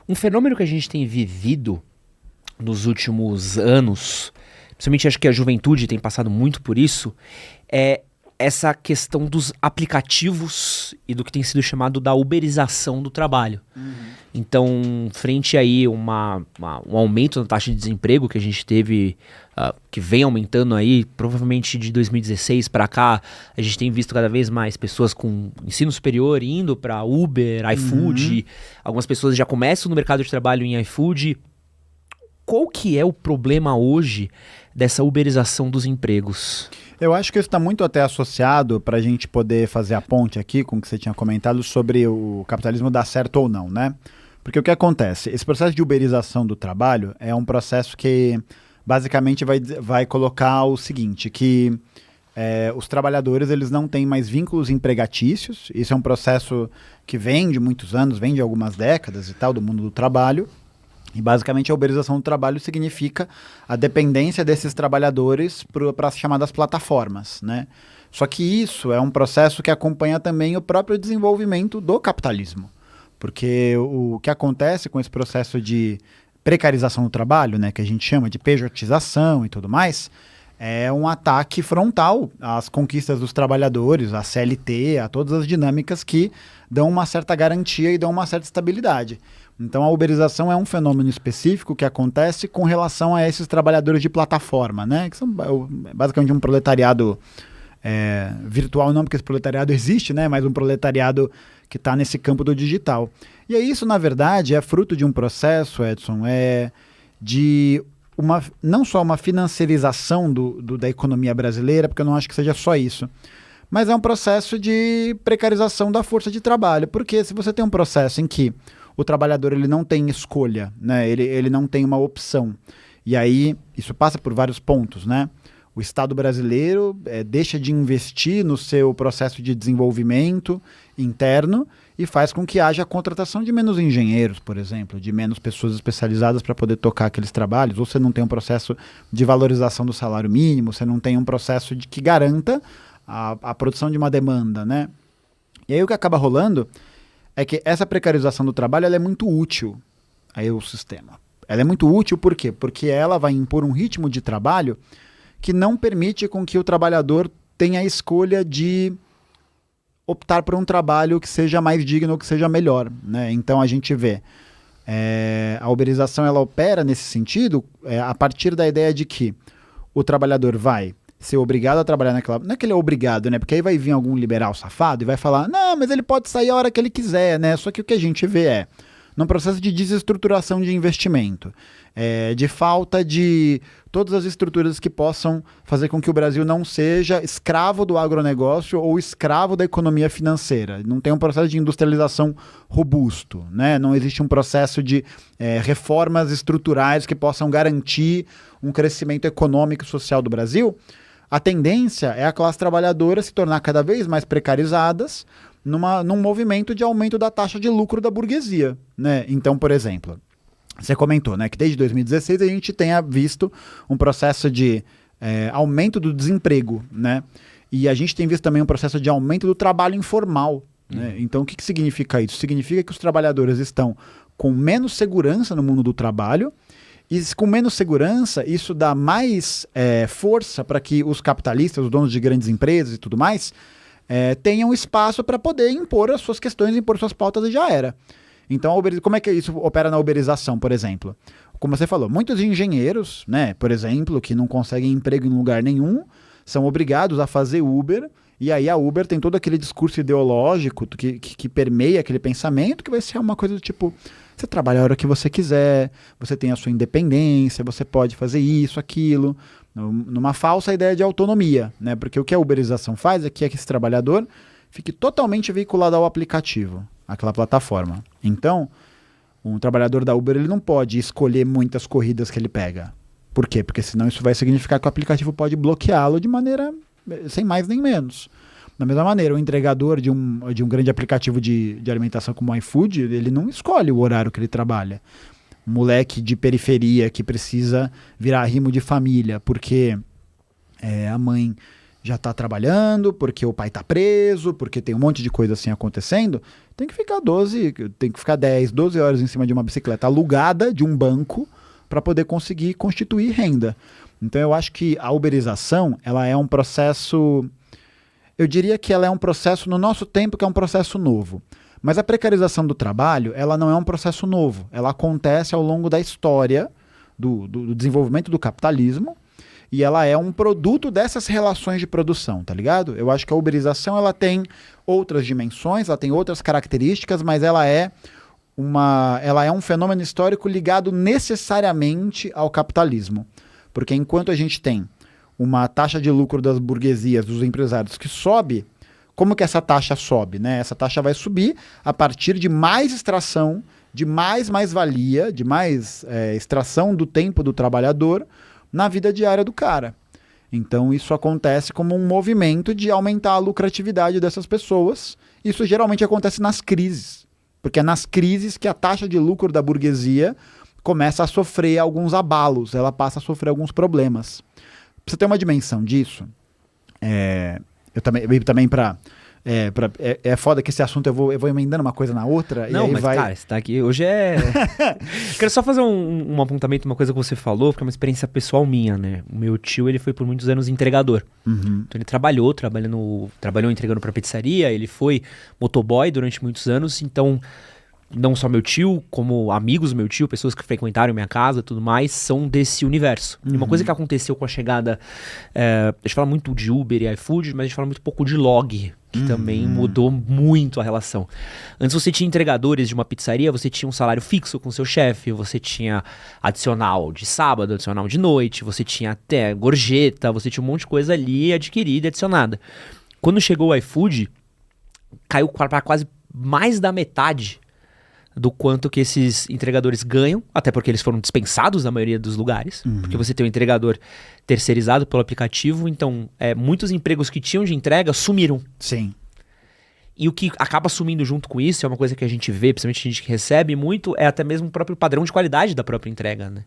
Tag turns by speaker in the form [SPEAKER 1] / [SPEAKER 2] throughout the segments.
[SPEAKER 1] Um fenômeno que a gente tem vivido nos últimos anos, principalmente acho que a juventude tem passado muito por isso, é essa questão dos aplicativos e do que tem sido chamado da uberização do trabalho. Então, frente aí um aumento na taxa de desemprego que a gente teve, que vem aumentando aí, provavelmente de 2016 para cá, a gente tem visto cada vez mais pessoas com ensino superior indo para Uber, iFood, algumas pessoas já começam no mercado de trabalho em iFood. Qual que é o problema hoje dessa uberização dos empregos?
[SPEAKER 2] Eu acho que isso está muito até associado, para a gente poder fazer a ponte aqui com o que você tinha comentado sobre o capitalismo dar certo ou não, né? Porque o que acontece? Esse processo de uberização do trabalho é um processo que basicamente vai colocar o seguinte, que os trabalhadores eles não têm mais vínculos empregatícios. Isso é um processo que vem de muitos anos, vem de algumas décadas e tal, do mundo do trabalho. E basicamente a uberização do trabalho significa a dependência desses trabalhadores para as chamadas plataformas, né? Só que isso é um processo que acompanha também o próprio desenvolvimento do capitalismo. Porque o que acontece com esse processo de precarização do trabalho, né, que a gente chama de pejotização e tudo mais, é um ataque frontal às conquistas dos trabalhadores, à CLT, a todas as dinâmicas que dão uma certa garantia e dão uma certa estabilidade. Então a uberização é um fenômeno específico que acontece com relação a esses trabalhadores de plataforma, né? Que são basicamente um proletariado virtual, não porque esse proletariado existe, né? Mas um proletariado que está nesse campo do digital. E aí isso, na verdade, é fruto de um processo, Edson, de não só uma financiarização da economia brasileira, porque eu não acho que seja só isso, mas é um processo de precarização da força de trabalho. Porque se você tem um processo em que o trabalhador ele não tem escolha, né? Ele não tem uma opção. E aí, isso passa por vários pontos, né? O Estado brasileiro deixa de investir no seu processo de desenvolvimento interno e faz com que haja a contratação de menos engenheiros, por exemplo, de menos pessoas especializadas para poder tocar aqueles trabalhos. Ou você não tem um processo de valorização do salário mínimo, você não tem um processo que garanta a produção de uma demanda, né? E aí o que acaba rolando é que essa precarização do trabalho ela é muito útil ao sistema. Ela é muito útil por quê? Porque ela vai impor um ritmo de trabalho que não permite com que o trabalhador tenha a escolha de optar por um trabalho que seja mais digno ou que seja melhor, né? Então a gente vê a uberização ela opera nesse sentido a partir da ideia de que o trabalhador vai ser obrigado a trabalhar naquela... Não é que ele é obrigado, né? Porque aí vai vir algum liberal safado e vai falar, não, mas ele pode sair a hora que ele quiser, né? Só que o que a gente vê num processo de desestruturação de investimento, de falta de todas as estruturas que possam fazer com que o Brasil não seja escravo do agronegócio ou escravo da economia financeira. Não tem um processo de industrialização robusto, né? Não existe um processo de reformas estruturais que possam garantir um crescimento econômico e social do Brasil. A tendência é a classe trabalhadora se tornar cada vez mais precarizadas num movimento de aumento da taxa de lucro da burguesia, né? Então, por exemplo, você comentou, né, que desde 2016 a gente tenha visto um processo de aumento do desemprego, né? E a gente tem visto também um processo de aumento do trabalho informal, né? Então, o que significa isso? Significa que os trabalhadores estão com menos segurança no mundo do trabalho. E com menos segurança, isso dá mais força para que os capitalistas, os donos de grandes empresas e tudo mais, tenham espaço para poder impor as suas questões, impor suas pautas e já era. Então, como é que isso opera na uberização, por exemplo? Como você falou, muitos engenheiros, né, por exemplo, que não conseguem emprego em lugar nenhum, são obrigados a fazer Uber, e aí a Uber tem todo aquele discurso ideológico que permeia aquele pensamento, que vai ser uma coisa do tipo... Você trabalha a hora que você quiser, você tem a sua independência, você pode fazer isso, aquilo, numa falsa ideia de autonomia, né? Porque o que a uberização faz é que esse trabalhador fique totalmente vinculado ao aplicativo, àquela plataforma. Então, um trabalhador da Uber ele não pode escolher muitas corridas que ele pega. Por quê? Porque senão isso vai significar que o aplicativo pode bloqueá-lo de maneira sem mais nem menos. Da mesma maneira, o entregador de um grande aplicativo de alimentação como o iFood, ele não escolhe o horário que ele trabalha. Um moleque de periferia que precisa virar arrimo de família, porque a mãe já tá trabalhando, porque o pai tá preso, porque tem um monte de coisa assim acontecendo, tem que ficar 10, 12 horas em cima de uma bicicleta alugada de um banco para poder conseguir constituir renda. Então eu acho que a uberização, ela é um processo, eu diria que ela é um processo no nosso tempo que é um processo novo. Mas a precarização do trabalho, ela não é um processo novo. Ela acontece ao longo da história do desenvolvimento do capitalismo, e ela é um produto dessas relações de produção, tá ligado? Eu acho que a uberização, ela tem outras dimensões, ela tem outras características, mas ela é um fenômeno histórico ligado necessariamente ao capitalismo. Porque enquanto a gente tem uma taxa de lucro das burguesias, dos empresários, que sobe, como que essa taxa sobe, né? Essa taxa vai subir a partir de mais extração, de mais-valia, de mais extração do tempo do trabalhador na vida diária do cara. Então isso acontece como um movimento de aumentar a lucratividade dessas pessoas. Isso geralmente acontece nas crises, porque é nas crises que a taxa de lucro da burguesia começa a sofrer alguns abalos, ela passa a sofrer alguns problemas. Pra você ter uma dimensão disso, eu também é foda que esse assunto eu vou emendando uma coisa na outra.
[SPEAKER 1] Não,
[SPEAKER 2] e aí
[SPEAKER 1] mas cara, você tá aqui, hoje Quero só fazer um apontamento, uma coisa que você falou, porque é uma experiência pessoal minha, né? O meu tio, ele foi por muitos anos entregador.
[SPEAKER 2] Uhum.
[SPEAKER 1] Então ele trabalhou entregando pra pizzaria, ele foi motoboy durante muitos anos, então não só meu tio, como amigos do meu tio, pessoas que frequentaram minha casa e tudo mais, são desse universo. E uma coisa que aconteceu com a chegada, a gente fala muito de Uber e iFood, mas a gente fala muito pouco de log, que também mudou muito a relação. Antes você tinha entregadores de uma pizzaria, você tinha um salário fixo com seu chefe, você tinha adicional de sábado, adicional de noite, você tinha até gorjeta, você tinha um monte de coisa ali adquirida e adicionada. Quando chegou o iFood, caiu para quase mais da metade do quanto que esses entregadores ganham, até porque eles foram dispensados na maioria dos lugares, porque você tem um entregador terceirizado pelo aplicativo, então muitos empregos que tinham de entrega sumiram.
[SPEAKER 2] Sim.
[SPEAKER 1] E o que acaba sumindo junto com isso, é uma coisa que a gente vê, principalmente a gente que recebe muito, é até mesmo o próprio padrão de qualidade da própria entrega, né?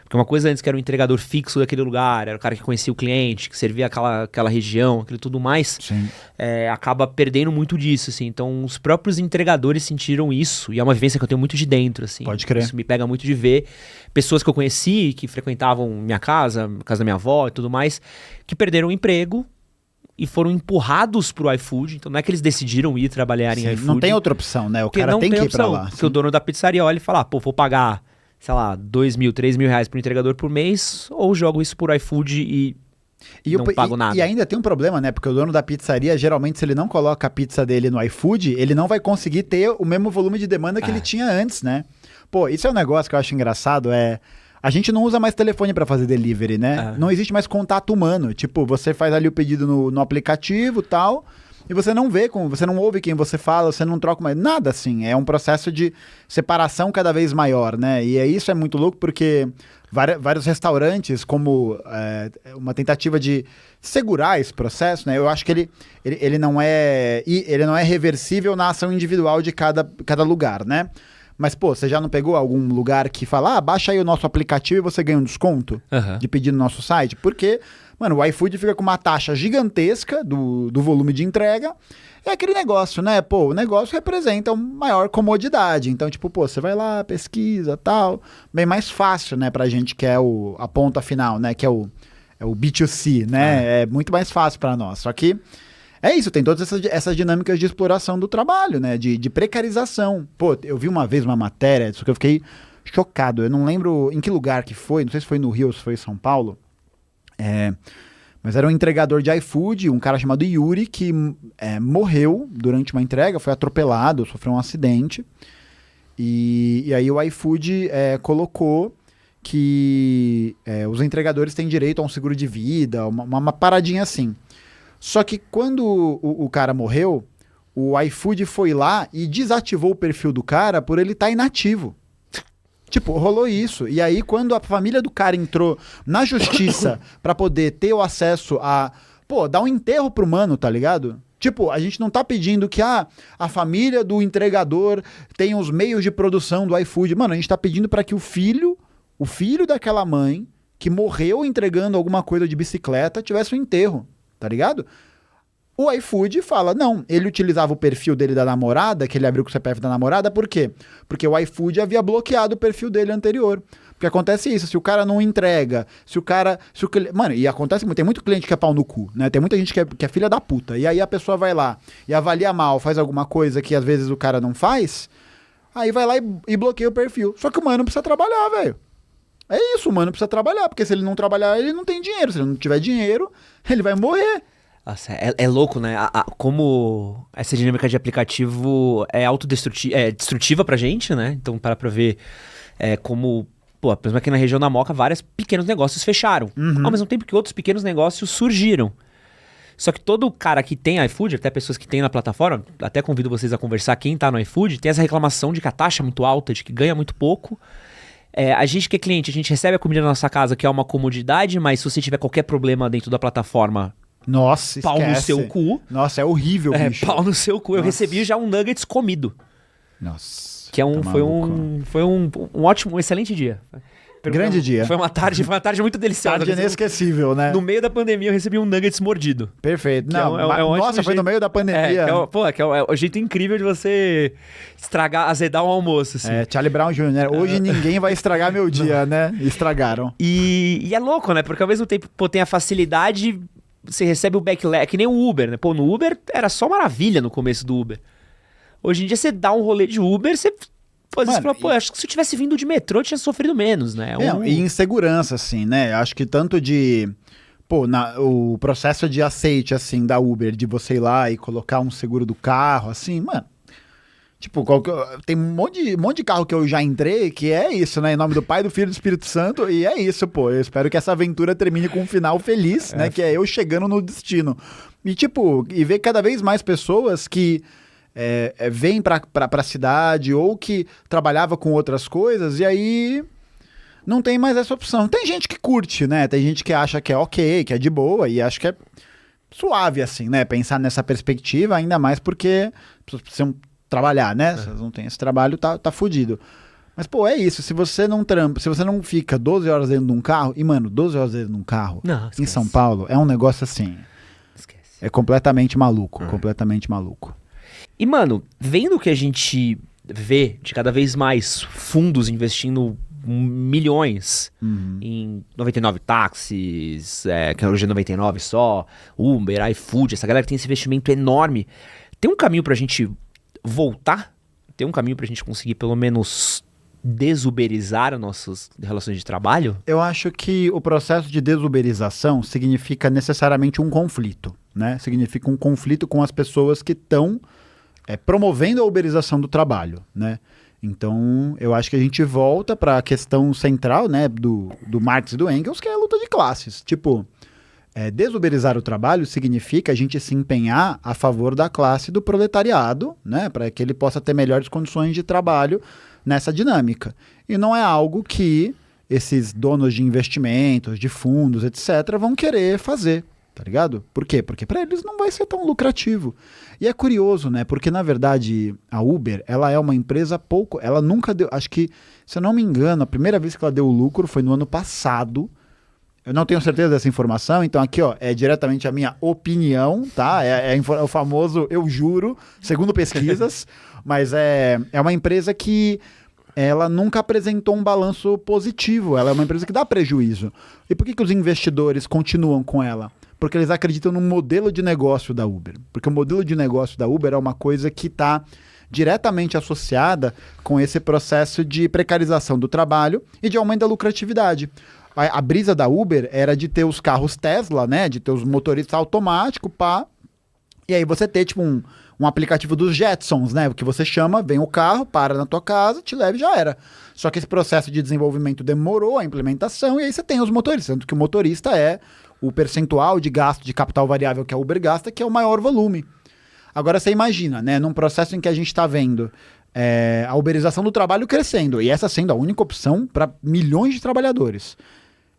[SPEAKER 1] Porque uma coisa antes que era um entregador fixo daquele lugar, era o cara que conhecia o cliente, que servia aquela região, aquilo tudo mais, acaba perdendo muito disso, assim. Então, os próprios entregadores sentiram isso, e é uma vivência que eu tenho muito de dentro, assim.
[SPEAKER 2] Pode crer.
[SPEAKER 1] Isso me pega muito de ver pessoas que eu conheci, que frequentavam minha casa, a casa da minha avó e tudo mais, que perderam o emprego, e foram empurrados pro iFood, então não é que eles decidiram ir trabalhar em iFood.
[SPEAKER 2] Não tem outra opção, né? O cara tem que ir pra lá.
[SPEAKER 1] Porque o dono da pizzaria olha e fala, vou pagar, sei lá, 2 mil, 3 mil reais pro entregador por mês, ou jogo isso por iFood e não pago nada.
[SPEAKER 2] E ainda tem um problema, né? Porque o dono da pizzaria, geralmente, se ele não coloca a pizza dele no iFood, ele não vai conseguir ter o mesmo volume de demanda que ele tinha antes, né? Pô, isso é um negócio que eu acho engraçado, a gente não usa mais telefone pra fazer delivery, né? Não existe mais contato humano. Tipo, você faz ali o pedido no aplicativo e tal, e você não vê, você não ouve quem você fala, você não troca mais nada, assim. É um processo de separação cada vez maior, né? E isso é muito louco porque vários restaurantes, como uma tentativa de segurar esse processo, né? Eu acho que ele não é reversível na ação individual de cada lugar, né? Mas, pô, você já não pegou algum lugar que fala, baixa aí o nosso aplicativo e você ganha um desconto de pedir no nosso site? Porque, mano, o iFood fica com uma taxa gigantesca do volume de entrega. É aquele negócio, né? Pô, o negócio representa uma maior comodidade. Então, tipo, pô, você vai lá, pesquisa, tal. Bem mais fácil, né, pra gente que é a ponta final, né? Que é o B2C, né? É muito mais fácil pra nós. Só que é isso, tem todas essas dinâmicas de exploração do trabalho, né? De precarização. Pô, eu vi uma vez uma matéria, só que eu fiquei chocado. Eu não lembro em que lugar que foi, não sei se foi no Rio ou se foi em São Paulo. Mas era um entregador de iFood, um cara chamado Yuri, que morreu durante uma entrega, foi atropelado, sofreu um acidente. E aí o iFood colocou que os entregadores têm direito a um seguro de vida, uma paradinha assim. Só que quando o cara morreu, o iFood foi lá e desativou o perfil do cara por ele estar inativo. Tipo, rolou isso. E aí, quando a família do cara entrou na justiça pra poder ter o acesso a... Pô, dar um enterro pro mano, tá ligado? Tipo, a gente não tá pedindo que a família do entregador tenha os meios de produção do iFood. Mano, a gente tá pedindo pra que o filho daquela mãe que morreu entregando alguma coisa de bicicleta tivesse um enterro. tá ligado? O iFood fala, não, ele utilizava o perfil dele da namorada, que ele abriu com o CPF da namorada, por quê? Porque o iFood havia bloqueado o perfil dele anterior. Porque acontece isso, se o cara não entrega, mano, e acontece muito, tem muito cliente que é pau no cu, né? Tem muita gente que é filha da puta, e aí a pessoa vai lá e avalia mal, faz alguma coisa que às vezes o cara não faz, aí vai lá e bloqueia o perfil. Só que o mano precisa trabalhar, velho. É isso, o mano precisa trabalhar, porque se ele não trabalhar, ele não tem dinheiro. Se ele não tiver dinheiro, ele vai morrer.
[SPEAKER 1] Nossa, é louco, né? Como essa dinâmica de aplicativo é destrutiva pra gente, né? Então, para pra ver como, pô, por exemplo, aqui na região da Moca, vários pequenos negócios fecharam. Ao mesmo tempo que outros pequenos negócios surgiram. Só que todo cara que tem iFood, até pessoas que tem na plataforma, até convido vocês a conversar, quem tá no iFood, tem essa reclamação de que a taxa é muito alta, de que ganha muito pouco. A gente que é cliente, a gente recebe a comida na nossa casa, que é uma comodidade, mas se você tiver qualquer problema dentro da plataforma,
[SPEAKER 2] nossa,
[SPEAKER 1] pau
[SPEAKER 2] esquece.
[SPEAKER 1] no seu cu.
[SPEAKER 2] Nossa, é horrível, bicho.
[SPEAKER 1] Pau no seu cu. Eu
[SPEAKER 2] Nossa.
[SPEAKER 1] recebi já um nuggets comido.
[SPEAKER 2] Nossa.
[SPEAKER 1] Que
[SPEAKER 2] tá
[SPEAKER 1] foi um ótimo, um excelente dia.
[SPEAKER 2] Grande dia.
[SPEAKER 1] Foi uma tarde muito deliciosa.
[SPEAKER 2] Tarde inesquecível, né?
[SPEAKER 1] No meio da pandemia eu recebi um nuggets mordido.
[SPEAKER 2] Perfeito. Não, nossa, foi no meio da pandemia.
[SPEAKER 1] É o jeito incrível de você azedar um almoço, assim.
[SPEAKER 2] Charlie Brown Jr., né? Hoje ninguém vai estragar meu dia, né? Estragaram.
[SPEAKER 1] E é louco, né? Porque ao mesmo tempo, pô, tem a facilidade, você recebe o backlash, que nem o Uber, né? Pô, no Uber era só maravilha no começo do Uber. Hoje em dia você dá um rolê de Uber, você... Pô, você fala, pô, acho que se eu tivesse vindo de metrô, eu tinha sofrido menos, né?
[SPEAKER 2] E insegurança, assim, né? Acho que tanto de... Pô, o processo de aceite, assim, da Uber, de você ir lá e colocar um seguro do carro, assim, mano... Tipo, tem um monte de carro que eu já entrei que é isso, né? Em nome do Pai, do Filho e do Espírito Santo. E é isso, pô. Eu espero que essa aventura termine com um final feliz, né? Que é eu chegando no destino. E, tipo, ver cada vez mais pessoas que... vem pra cidade ou que trabalhava com outras coisas e aí não tem mais essa opção. Tem gente que curte, né? Tem gente que acha que é ok, que é de boa e acho que é suave, assim, né? Pensar nessa perspectiva, ainda mais porque precisam trabalhar, né? Se elas não têm esse trabalho, tá fudido. Mas, pô, é isso. Se você não trampa, se você não fica 12 horas dentro de um carro, e, mano, 12 horas dentro de um carro em São Paulo é um negócio assim.
[SPEAKER 1] Esquece.
[SPEAKER 2] É completamente maluco, completamente maluco.
[SPEAKER 1] E, mano, vendo que a gente vê de cada vez mais fundos investindo milhões em 99 táxis, que hoje é 99 só, Uber, iFood, essa galera que tem esse investimento enorme, tem um caminho pra gente voltar? Tem um caminho pra gente conseguir pelo menos desuberizar as nossas relações de trabalho?
[SPEAKER 2] Eu acho que o processo de desuberização significa necessariamente um conflito, né? Significa um conflito com as pessoas que estão promovendo a uberização do trabalho, né? Então, eu acho que a gente volta para a questão central, né, do Marx e do Engels, que é a luta de classes. Tipo, desuberizar o trabalho significa a gente se empenhar a favor da classe do proletariado, né, para que ele possa ter melhores condições de trabalho nessa dinâmica. E não é algo que esses donos de investimentos, de fundos, etc., vão querer fazer. Tá ligado? Por quê? Porque para eles não vai ser tão lucrativo. E é curioso, né? Porque, na verdade, a Uber, ela é uma empresa ela nunca deu... Acho que, se eu não me engano, a primeira vez que ela deu lucro foi no ano passado. Eu não tenho certeza dessa informação, então aqui, ó, é diretamente a minha opinião, tá? É o famoso eu juro, segundo pesquisas, mas é uma empresa que ela nunca apresentou um balanço positivo, ela é uma empresa que dá prejuízo. E por que os investidores continuam com ela? Porque eles acreditam no modelo de negócio da Uber. Porque o modelo de negócio da Uber é uma coisa que está diretamente associada com esse processo de precarização do trabalho e de aumento da lucratividade. A brisa da Uber era de ter os carros Tesla, né? De ter os motoristas automáticos, pá. E aí você ter, tipo, um aplicativo dos Jetsons, né? Que você chama, vem o carro, para na tua casa, te leva e já era. Só que esse processo de desenvolvimento demorou a implementação e aí você tem os motoristas. Tanto que o motorista é o percentual de gasto de capital variável que a Uber gasta, que é o maior volume. Agora você imagina, né, num processo em que a gente está vendo a uberização do trabalho crescendo, e essa sendo a única opção para milhões de trabalhadores.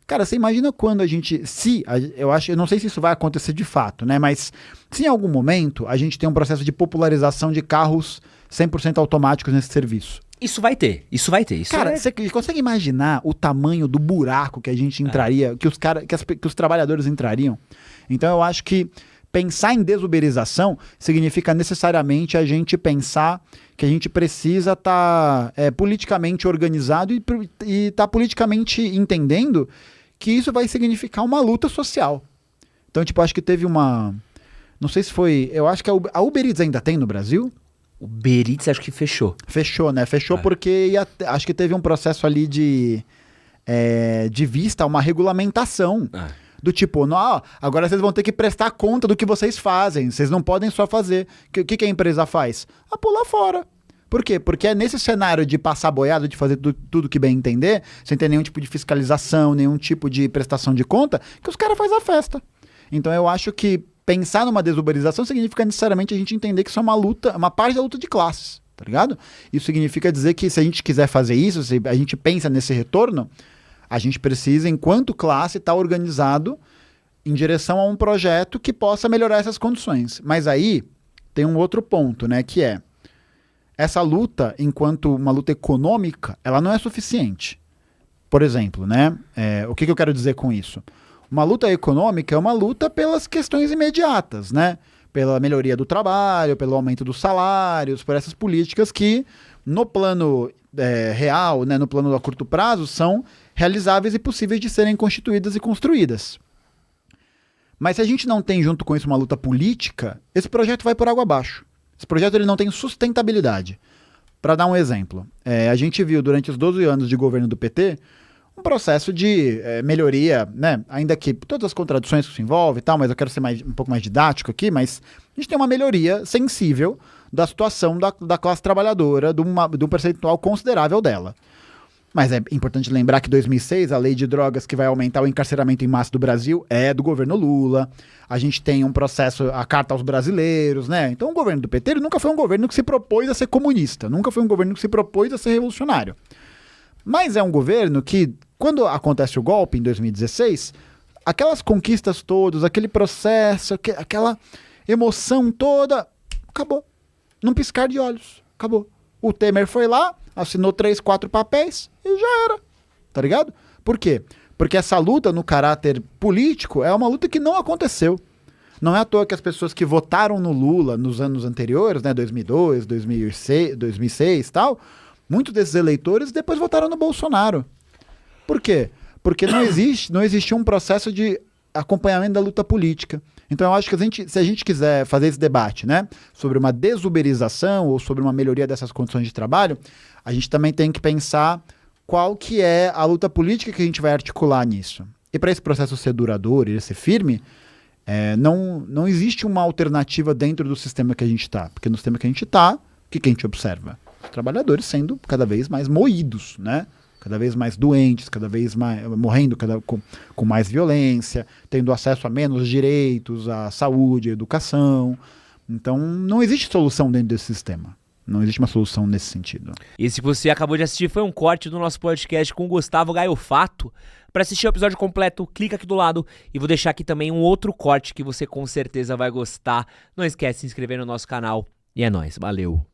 [SPEAKER 2] Cara, você imagina quando a gente, eu não sei se isso vai acontecer de fato, né, mas se em algum momento a gente tem um processo de popularização de carros 100% automáticos nesse serviço.
[SPEAKER 1] Isso vai ter.
[SPEAKER 2] Cara, você consegue imaginar o tamanho do buraco que a gente entraria, que os trabalhadores entrariam? Então eu acho que pensar em desuberização significa necessariamente a gente pensar que a gente precisa estar politicamente organizado e estar politicamente entendendo que isso vai significar uma luta social. Então, tipo, acho que teve uma... Não sei se foi... Eu acho que a Uber Eats ainda tem no Brasil?
[SPEAKER 1] O Uber Eats acho que fechou.
[SPEAKER 2] Fechou, né? Fechou porque acho que teve um processo ali de vista a uma regulamentação. Do tipo, agora vocês vão ter que prestar conta do que vocês fazem. Vocês não podem só fazer. O que a empresa faz? Pular fora. Por quê? Porque é nesse cenário de passar boiado, de fazer tudo que bem entender, sem ter nenhum tipo de fiscalização, nenhum tipo de prestação de conta, que os caras fazem a festa. Então eu acho que pensar numa desuberização significa necessariamente a gente entender que isso é uma luta, uma parte da luta de classes, tá ligado? Isso significa dizer que se a gente quiser fazer isso, se a gente pensa nesse retorno, a gente precisa, enquanto classe, estar organizado em direção a um projeto que possa melhorar essas condições. Mas aí tem um outro ponto, né, que é essa luta, enquanto uma luta econômica, ela não é suficiente. Por exemplo, né, o que eu quero dizer com isso? Uma luta econômica é uma luta pelas questões imediatas, né? Pela melhoria do trabalho, pelo aumento dos salários, por essas políticas que, no plano real, né, no plano a curto prazo, são realizáveis e possíveis de serem constituídas e construídas. Mas se a gente não tem junto com isso uma luta política, esse projeto vai por água abaixo. Esse projeto ele não tem sustentabilidade. Para dar um exemplo, a gente viu durante os 12 anos de governo do PT um processo de melhoria, né? Ainda que todas as contradições que isso envolve e tal, mas eu quero ser um pouco mais didático aqui, mas a gente tem uma melhoria sensível da situação da classe trabalhadora, de um percentual considerável dela. Mas é importante lembrar que em 2006, a lei de drogas que vai aumentar o encarceramento em massa do Brasil é do governo Lula. A gente tem um processo, a Carta aos Brasileiros, né? Então o governo do PT ele nunca foi um governo que se propôs a ser comunista, nunca foi um governo que se propôs a ser revolucionário. Mas é um governo que, quando acontece o golpe, em 2016, aquelas conquistas todas, aquele processo, aquela emoção toda, acabou. Num piscar de olhos, acabou. O Temer foi lá, assinou 3, 4 papéis e já era, tá ligado? Por quê? Porque essa luta no caráter político é uma luta que não aconteceu. Não é à toa que as pessoas que votaram no Lula nos anos anteriores, né, 2002, 2006 e tal, muitos desses eleitores depois votaram no Bolsonaro. Por quê? Porque não existe um processo de acompanhamento da luta política. Então eu acho que se a gente quiser fazer esse debate, né, sobre uma desuberização ou sobre uma melhoria dessas condições de trabalho, a gente também tem que pensar qual que é a luta política que a gente vai articular nisso. E para esse processo ser duradouro e ser firme, não existe uma alternativa dentro do sistema que a gente está. Porque no sistema que a gente está, o que a gente observa? Os trabalhadores sendo cada vez mais moídos, né? Cada vez mais doentes, cada vez mais morrendo com mais violência, tendo acesso a menos direitos, à saúde, à educação. Então, não existe solução dentro desse sistema. Não existe uma solução nesse sentido.
[SPEAKER 1] Esse que você acabou de assistir foi um corte do nosso podcast com o Gustavo Gaiofato. Para assistir o episódio completo, clica aqui do lado e vou deixar aqui também um outro corte que você com certeza vai gostar. Não esquece de se inscrever no nosso canal. E é nóis, valeu!